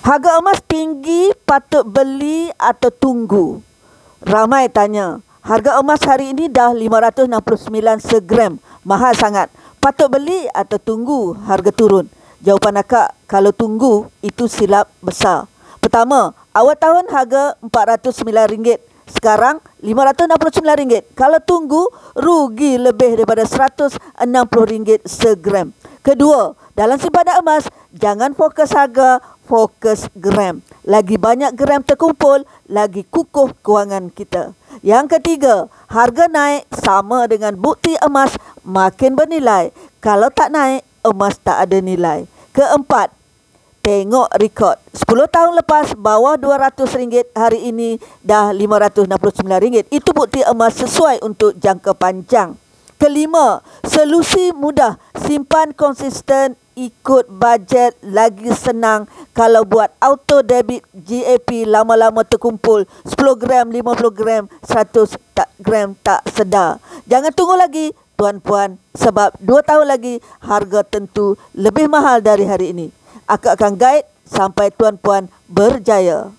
Harga emas tinggi, patut beli atau tunggu? Ramai tanya. Harga emas hari ini dah 569 segram. Mahal sangat. Patut beli atau tunggu harga turun? Jawapan akak, kalau tunggu itu silap besar. Pertama, awal tahun harga RM409. Sekarang RM569. Kalau tunggu, rugi lebih daripada RM160 segram. Kedua, dalam simpanan emas, jangan fokus harga, fokus gram. Lagi banyak gram terkumpul, lagi kukuh kewangan kita. Yang ketiga, harga naik sama dengan bukti emas makin bernilai. Kalau tak naik, emas tak ada nilai. Keempat, tengok rekod. 10 tahun lepas bawah RM200, hari ini dah RM569. Itu bukti emas sesuai untuk jangka panjang. Kelima, solusi mudah. Simpan konsisten, ikut bajet, lagi senang. Kalau buat auto debit GAP, lama-lama terkumpul 10 gram, 50 gram, 100 gram tak sedar. Jangan tunggu lagi tuan-puan, sebab 2 tahun lagi harga tentu lebih mahal dari hari ini. Akak akan guide sampai tuan-puan berjaya.